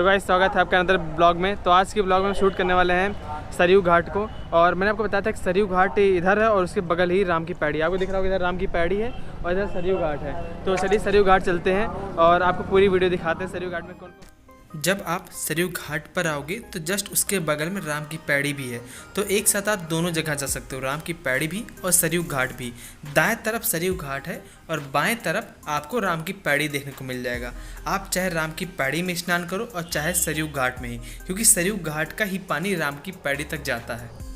तो गाइस स्वागत है आपका अंदर ब्लॉग में। तो आज के ब्लॉग में शूट करने वाले हैं सरयू घाट को। और मैंने आपको बताया था कि सरयू घाट इधर है और उसके बगल ही राम की पैड़ी, आपको दिख रहा होगा इधर राम की पैड़ी है और इधर सरयू घाट है। तो चलिए सरयू घाट चलते हैं और आपको पूरी वीडियो दिखाते हैं सरयू घाट में कौन कौन। जब आप सरयू घाट पर आओगे तो जस्ट उसके बगल में राम की पैड़ी भी है, तो एक साथ आप दोनों जगह जा सकते हो, राम की पैड़ी भी और सरयू घाट भी। दाएं तरफ सरयू घाट है और बाएं तरफ आपको राम की पैड़ी देखने को मिल जाएगा। आप चाहे राम की पैड़ी में स्नान करो और चाहे सरयू घाट में ही, क्योंकि सरयू घाट का ही पानी राम की पैड़ी तक जाता है।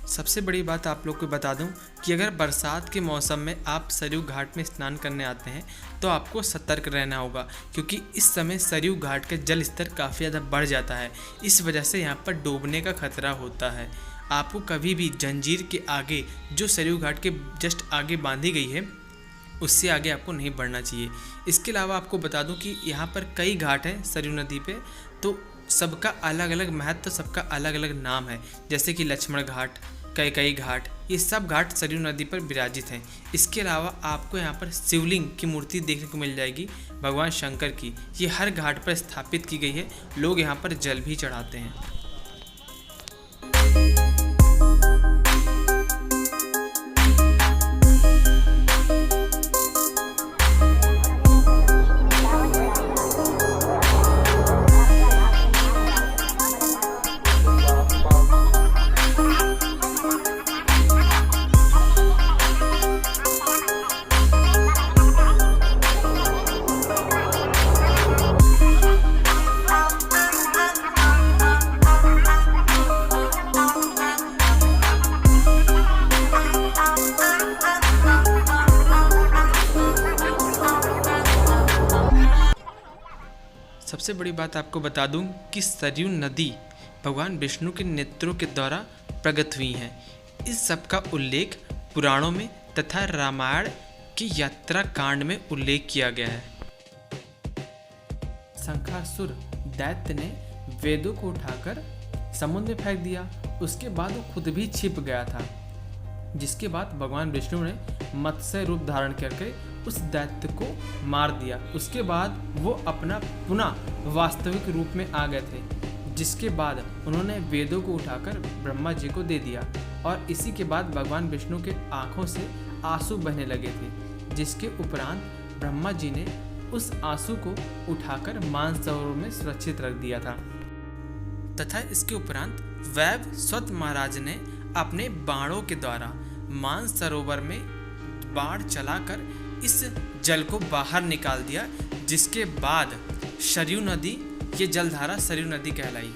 सबसे बड़ी बात आप लोग को बता दूं कि अगर बरसात के मौसम में आप सरयू घाट में स्नान करने आते हैं तो आपको सतर्क रहना होगा, क्योंकि इस समय सरयू घाट का जल स्तर काफ़ी ज़्यादा बढ़ जाता है। इस वजह से यहाँ पर डूबने का खतरा होता है। आपको कभी भी जंजीर के आगे, जो सरयू घाट के जस्ट आगे बांधी गई है, उससे आगे आपको नहीं बढ़ना चाहिए। इसके अलावा आपको बता दूँ कि यहाँ पर कई घाट हैं सरयू नदी पर, तो सबका अलग अलग महत्व, सबका अलग अलग नाम है। जैसे कि लक्ष्मण घाट, कई घाट, ये सब घाट सरयू नदी पर विराजित हैं। इसके अलावा आपको यहाँ पर शिवलिंग की मूर्ति देखने को मिल जाएगी भगवान शंकर की। ये हर घाट पर स्थापित की गई है। लोग यहाँ पर जल भी चढ़ाते हैं। सबसे बड़ी बात आपको बता दूं कि सरयू नदी भगवान विष्णु के नेत्रों के द्वारा प्रकट हुई हैं। इस सब का उल्लेख पुराणों में तथा रामायण की यात्रा कांड में उल्लेख किया गया है। शंखासुर दैत्य ने वेदों को उठाकर समुद्र में फेंक दिया। उसके बाद वो खुद भी छिप गया था, जिसके बाद भगवान विष्णु ने मत्स्य रूप धारण करके उस दैत्य को मार दिया। उसके बाद वो अपना पुनः वास्तविक रूप में आ गए थे, जिसके बाद उन्होंने वेदों को उठाकर ब्रह्मा जी को दे दिया। और इसी के बाद भगवान विष्णु के आंखों से आंसू बहने लगे थे, जिसके उपरांत ब्रह्मा जी ने उस आंसू को उठाकर मानसरोवर में सुरक्षित रख दिया था। तथा इसके उपरांत वैवस्वत महाराज ने अपने बाणों के द्वारा मानसरोवर में बाण चलाकर इस जल को बाहर निकाल दिया, जिसके बाद सरयू नदी, ये जलधारा सरयू नदी कहलाई।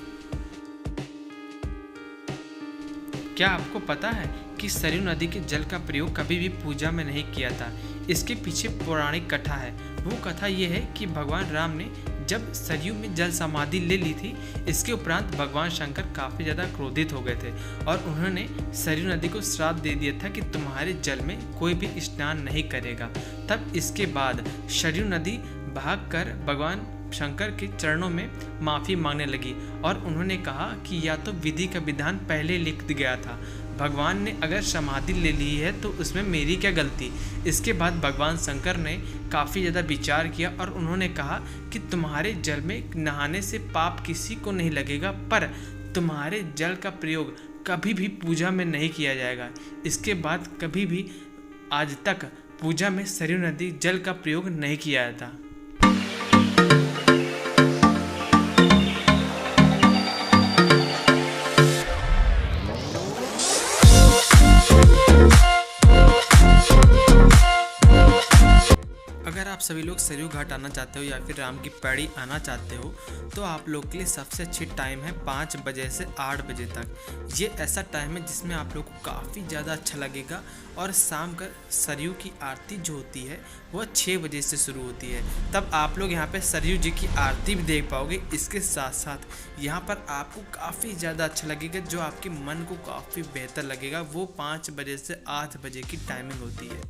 क्या आपको पता है कि सरयू नदी के जल का प्रयोग कभी भी पूजा में नहीं किया था? इसके पीछे पौराणिक कथा है। वो कथा ये है कि भगवान राम ने जब सरयू में जल समाधि ले ली थी, इसके उपरांत भगवान शंकर काफ़ी ज़्यादा क्रोधित हो गए थे और उन्होंने सरयू नदी को श्राप दे दिया था कि तुम्हारे जल में कोई भी स्नान नहीं करेगा। तब इसके बाद सरयू नदी भागकर भगवान शंकर के चरणों में माफ़ी मांगने लगी और उन्होंने कहा कि या तो विधि का विधान पहले लिख गया था, भगवान ने अगर समाधि ले ली है तो उसमें मेरी क्या गलती। इसके बाद भगवान शंकर ने काफ़ी ज़्यादा विचार किया और उन्होंने कहा कि तुम्हारे जल में नहाने से पाप किसी को नहीं लगेगा, पर तुम्हारे जल का प्रयोग कभी भी पूजा में नहीं किया जाएगा। इसके बाद कभी भी आज तक पूजा में सरयू नदी जल का प्रयोग नहीं किया जाता। अगर आप सभी लोग सरयू घाट आना चाहते हो या फिर राम की पैड़ी आना चाहते हो तो आप लोग के लिए सबसे अच्छी टाइम है 5 बजे से 8 बजे तक। ये ऐसा टाइम है जिसमें आप लोग को काफ़ी ज़्यादा अच्छा लगेगा। और शाम का सरयू की आरती जो होती है वह 6 बजे से शुरू होती है। तब आप लोग यहाँ पे सरयू जी की आरती भी देख पाओगे। इसके साथ साथ यहाँ पर आपको काफ़ी ज़्यादा अच्छा लगेगा, जो आपके मन को काफ़ी बेहतर लगेगा। वो 5 बजे से 8 बजे की टाइमिंग होती है।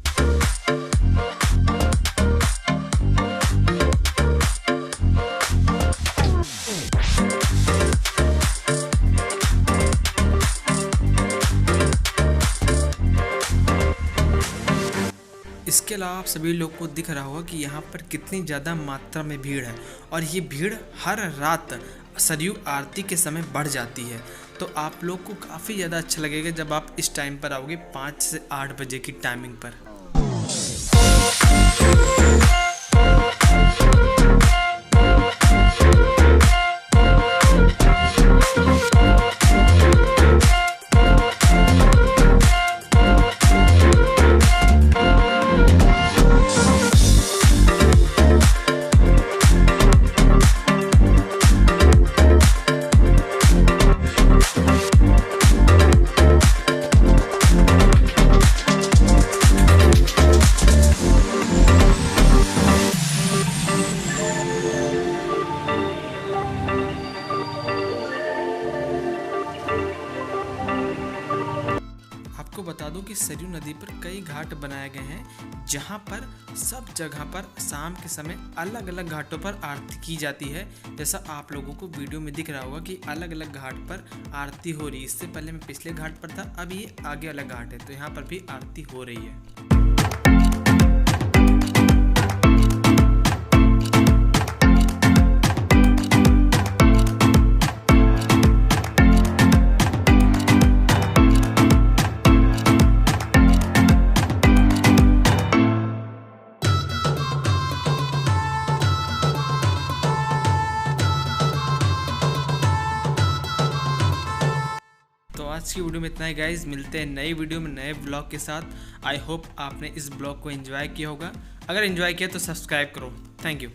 अलावा आप सभी लोग को दिख रहा होगा कि यहाँ पर कितनी ज़्यादा मात्रा में भीड़ है और ये भीड़ हर रात सरयू आरती के समय बढ़ जाती है। तो आप लोग को काफ़ी ज़्यादा अच्छा लगेगा जब आप इस टाइम पर आओगे 5 से 8 बजे की टाइमिंग पर। आपको बता दूं कि सरयू नदी पर कई घाट बनाए गए हैं जहां पर सब जगह पर शाम के समय अलग अलग घाटों पर आरती की जाती है। जैसा आप लोगों को वीडियो में दिख रहा होगा कि अलग अलग घाट पर आरती हो रही है। इससे पहले मैं पिछले घाट पर था, अब ये आगे अलग घाट है तो यहाँ पर भी आरती हो रही है। तो आज की वीडियो में इतना ही गाइज, मिलते हैं नई वीडियो में नए ब्लॉग के साथ। आई होप आपने इस ब्लॉग को एंजॉय किया होगा। अगर एंजॉय किया तो सब्सक्राइब करो। Thank you.